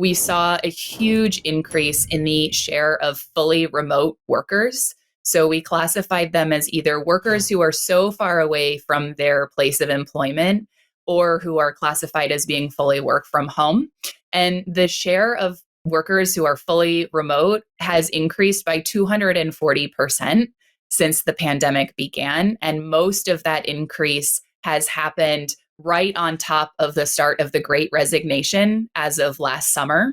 we saw a huge increase in the share of fully remote workers. So we classified them as either workers who are so far away from their place of employment or who are classified as being fully work from home. And the share of workers who are fully remote has increased by 240% since the pandemic began. And most of that increase has happened right on top of the start of the Great Resignation as of last summer,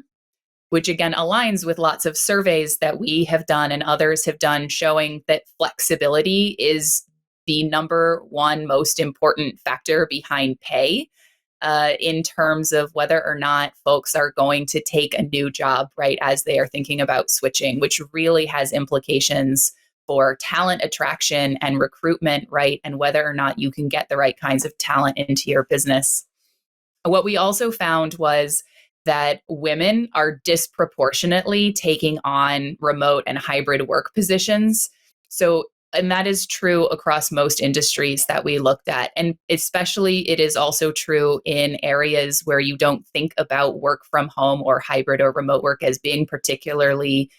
which again aligns with lots of surveys that we have done and others have done showing that flexibility is the number one most important factor behind pay in terms of whether or not folks are going to take a new job, right, as they are thinking about switching, which really has implications for talent attraction and recruitment, right, and whether or not you can get the right kinds of talent into your business. What we also found was that women are disproportionately taking on remote and hybrid work positions. So, and that is true across most industries that we looked at. And especially it is also true in areas where you don't think about work from home or hybrid or remote work as being particularly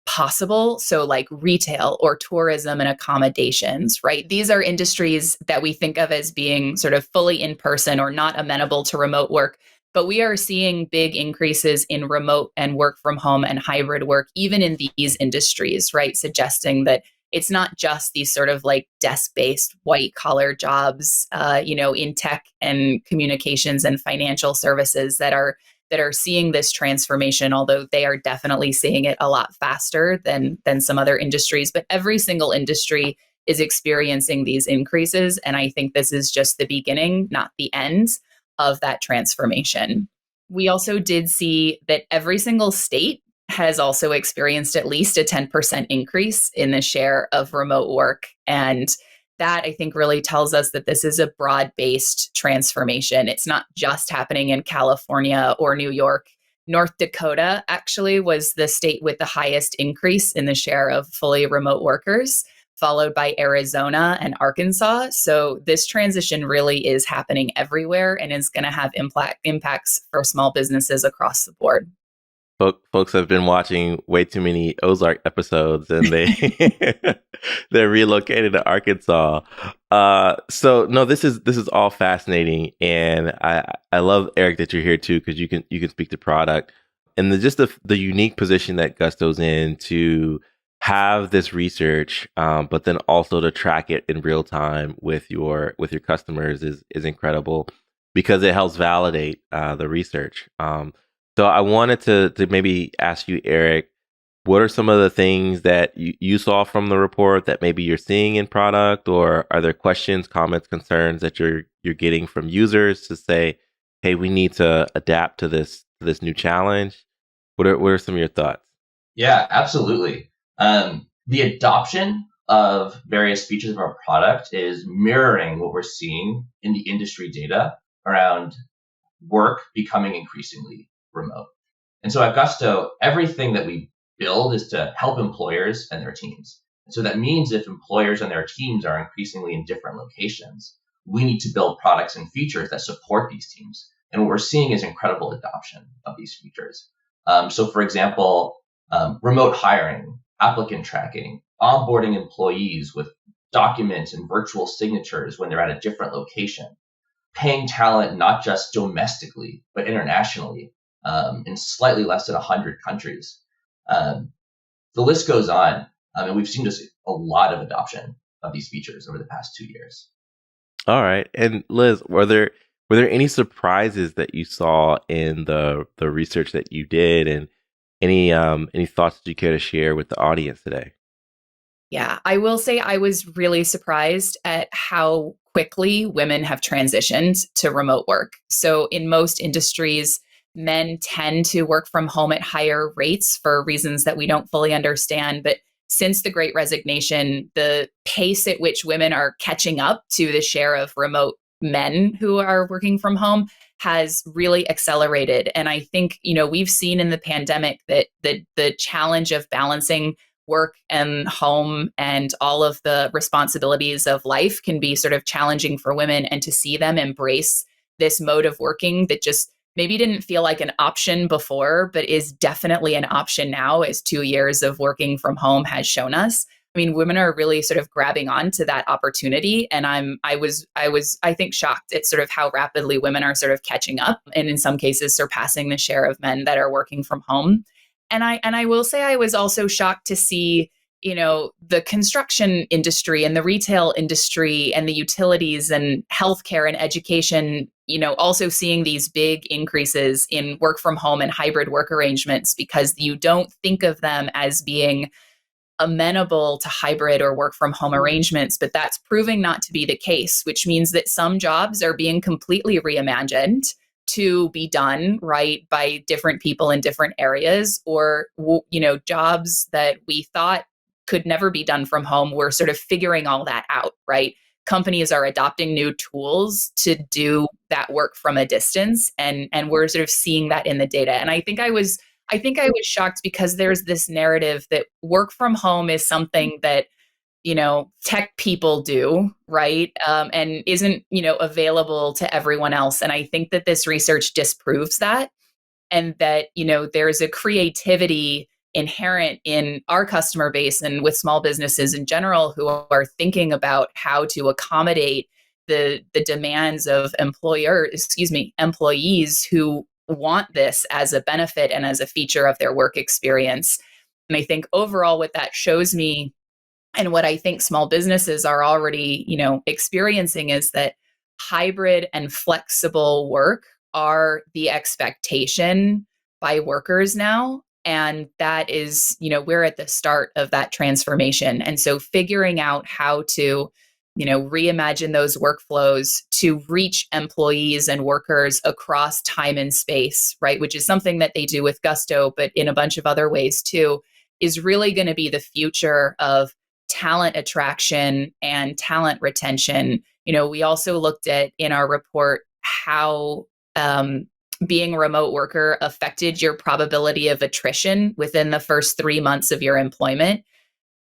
possible. So like retail or tourism and accommodations, right? These are industries that we think of as being sort of fully in person or not amenable to remote work. But we are seeing big increases in remote and work from home and hybrid work, even in these industries, right? Suggesting that it's not just these sort of like desk-based white collar jobs, in tech and communications and financial services that are seeing this transformation, although they are definitely seeing it a lot faster than some other industries. But every single industry is experiencing these increases. And I think this is just the beginning, not the end of that transformation. We also did see that every single state has also experienced at least a 10% increase in the share of remote work. And that I think really tells us that this is a broad-based transformation. It's not just happening in California or New York. North Dakota actually was the state with the highest increase in the share of fully remote workers, followed by Arizona and Arkansas. So this transition really is happening everywhere and is going to have impacts for small businesses across the board. Folks have been watching way too many Ozark episodes, and they're relocated to Arkansas. So no, this is all fascinating, and I love, Eric, that you're here too, because you can speak to product and the unique position that Gusto's in to have this research, but then also to track it in real time with your customers is incredible, because it helps validate the research. So I wanted to maybe ask you, Eric, what are some of the things that you saw from the report that maybe you're seeing in product, or are there questions, comments, concerns that you're getting from users to say, hey, we need to adapt to this new challenge? What are some of your thoughts? Yeah, absolutely. The adoption of various features of our product is mirroring what we're seeing in the industry data around work becoming increasingly remote. And so at Gusto, everything that we build is to help employers and their teams. And so that means if employers and their teams are increasingly in different locations, we need to build products and features that support these teams. And what we're seeing is incredible adoption of these features. So for example, remote hiring, applicant tracking, onboarding employees with documents and virtual signatures when they're at a different location, paying talent not just domestically, but internationally, in slightly less than 100 countries. The list goes on, and we've seen just a lot of adoption of these features over the past 2 years. All right. And Liz, were there any surprises that you saw in the research that you did, and any thoughts that you care to share with the audience today? Yeah, I will say I was really surprised at how quickly women have transitioned to remote work. So in most industries, men tend to work from home at higher rates for reasons that we don't fully understand. But since the Great Resignation, the pace at which women are catching up to the share of remote men who are working from home has really accelerated. And I think, we've seen in the pandemic that the challenge of balancing work and home and all of the responsibilities of life can be sort of challenging for women, and to see them embrace this mode of working that just maybe didn't feel like an option before, but is definitely an option now, as 2 years of working from home has shown us. I mean, women are really sort of grabbing on to that opportunity. And I think, shocked at sort of how rapidly women are sort of catching up, and in some cases surpassing the share of men that are working from home. And I will say I was also shocked to see, the construction industry and the retail industry and the utilities and healthcare and education, also seeing these big increases in work from home and hybrid work arrangements, because you don't think of them as being amenable to hybrid or work from home arrangements, but that's proving not to be the case, which means that some jobs are being completely reimagined to be done right by different people in different areas, or jobs that we thought could never be done from home. We're sort of figuring all that out, right? Companies are adopting new tools to do that work from a distance, and we're sort of seeing that in the data. And I think I was shocked, because there's this narrative that work from home is something that, tech people do, right? And isn't, available to everyone else. And I think that this research disproves that, and that, there's a creativity inherent in our customer base and with small businesses in general, who are thinking about how to accommodate the demands of employees who want this as a benefit and as a feature of their work experience. And I think overall what that shows me, and what I think small businesses are already, experiencing, is that hybrid and flexible work are the expectation by workers now. And that is, we're at the start of that transformation. And so figuring out how to, reimagine those workflows to reach employees and workers across time and space, right? Which is something that they do with Gusto, but in a bunch of other ways too, is really going to be the future of talent attraction and talent retention. We also looked at in our report how being a remote worker affected your probability of attrition within the first 3 months of your employment.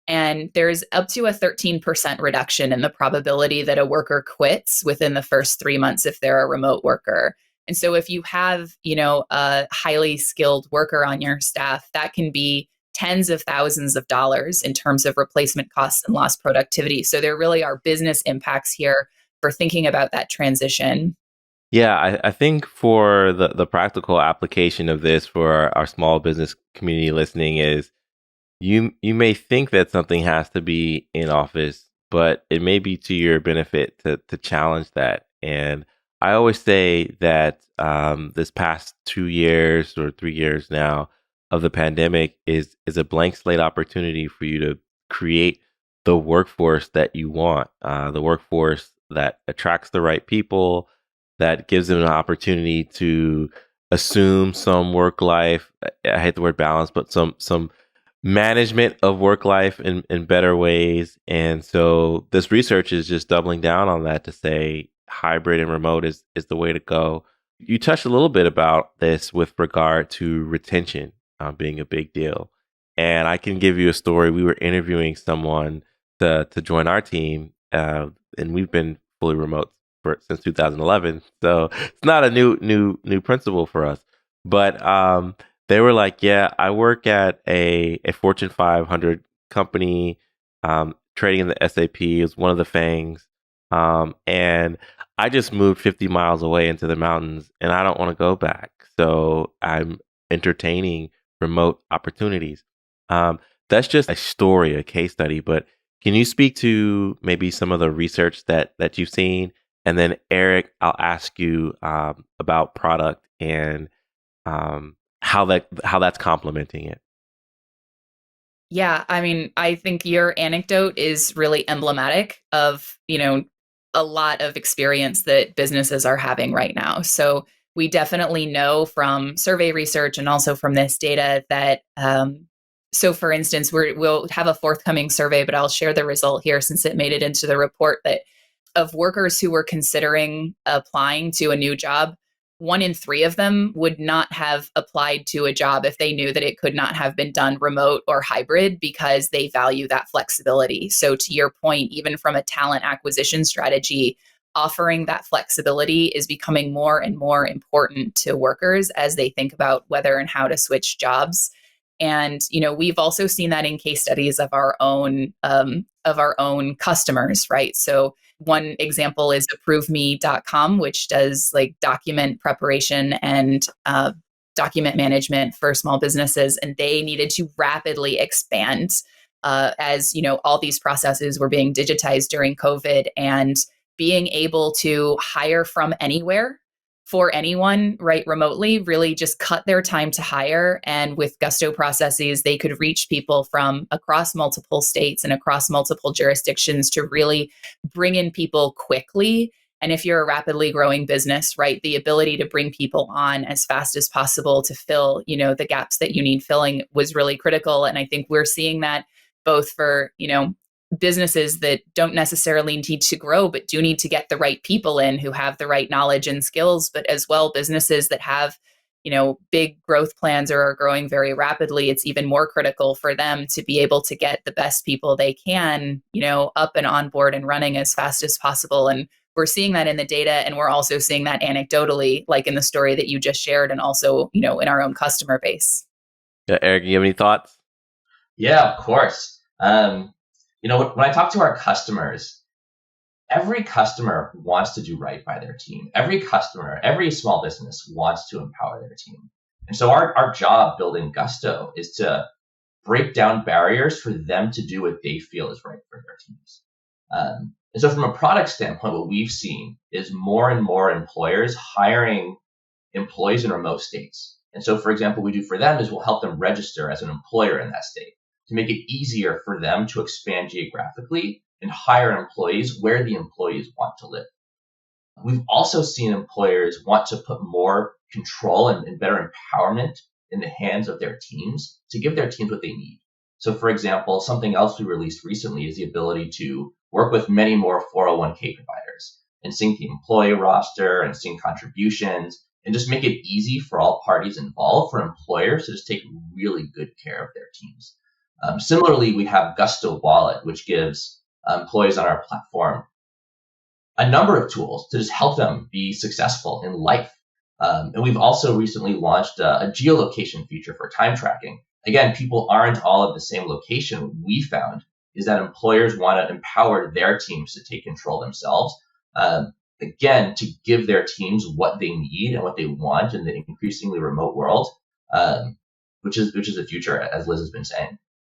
And there's up to a 13% reduction in the probability that a worker quits within the first 3 months if they're a remote worker. And so if you have, a highly skilled worker on your staff, that can be tens of thousands of dollars in terms of replacement costs and lost productivity. So there really are business impacts here for thinking about that transition. Yeah, I think for the practical application of this for our small business community listening is, you may think that something has to be in office, but it may be to your benefit to challenge that. And I always say that this past 2 years or 3 years now of the pandemic is a blank slate opportunity for you to create the workforce that you want, the workforce that attracts the right people, that gives them an opportunity to assume some work life. I hate the word balance, but some management of work life in better ways. And so this research is just doubling down on that to say hybrid and remote is the way to go. You touched a little bit about this with regard to retention being a big deal. And I can give you a story. We were interviewing someone to join our team, and we've been fully remote since 2011. So it's not a new principle for us. But they were like, yeah, I work at a Fortune 500 company, trading in the SAP is one of the FANGs. And I just moved 50 miles away into the mountains and I don't want to go back. So I'm entertaining remote opportunities. That's just a story, a case study, but can you speak to maybe some of the research that you've seen? And then Eric, I'll ask you about product and how that's complementing it. Yeah, I mean, I think your anecdote is really emblematic of, a lot of experience that businesses are having right now. So we definitely know from survey research and also from this data that, so for instance, we'll have a forthcoming survey, but I'll share the result here since it made it into the report, that of workers who were considering applying to a new job, 1 in 3 of them would not have applied to a job if they knew that it could not have been done remote or hybrid, because they value that flexibility. So to your point, even from a talent acquisition strategy, offering that flexibility is becoming more and more important to workers as they think about whether and how to switch jobs. And we've also seen that in case studies of our own customers, right? So one example is ApproveMe.com, which does like document preparation and document management for small businesses, and they needed to rapidly expand as all these processes were being digitized during COVID, and being able to hire from anywhere for anyone, right, remotely, really just cut their time to hire. And with Gusto processes, they could reach people from across multiple states and across multiple jurisdictions to really bring in people quickly. And if you're a rapidly growing business, right, the ability to bring people on as fast as possible to fill, the gaps that you need filling was really critical. And I think we're seeing that both for, businesses that don't necessarily need to grow, but do need to get the right people in who have the right knowledge and skills, but as well businesses that have, big growth plans or are growing very rapidly. It's even more critical for them to be able to get the best people they can, up and on board and running as fast as possible. And we're seeing that in the data, and we're also seeing that anecdotally, like in the story that you just shared, and also, in our own customer base. Yeah, Eric, you have any thoughts? Yeah, of course. When I talk to our customers, every customer wants to do right by their team. Every customer, every small business wants to empower their team. And so our job building Gusto is to break down barriers for them to do what they feel is right for their teams. And so from a product standpoint, what we've seen is more and more employers hiring employees in remote states. And so, for example, what we do for them is we'll help them register as an employer in that state to make it easier for them to expand geographically and hire employees where the employees want to live. We've also seen employers want to put more control and better empowerment in the hands of their teams to give their teams what they need. So, for example, something else we released recently is the ability to work with many more 401k providers and sync the employee roster and sync contributions and just make it easy for all parties involved for employers to just take really good care of their teams. Similarly, we have Gusto Wallet, which gives employees on our platform a number of tools to just help them be successful in life. And we've also recently launched a geolocation feature for time tracking. Again, people aren't all at the same location. What we found is that employers want to empower their teams to take control themselves. Again, to give their teams what they need and what they want in the increasingly remote world, which is the future, as Liz has been saying.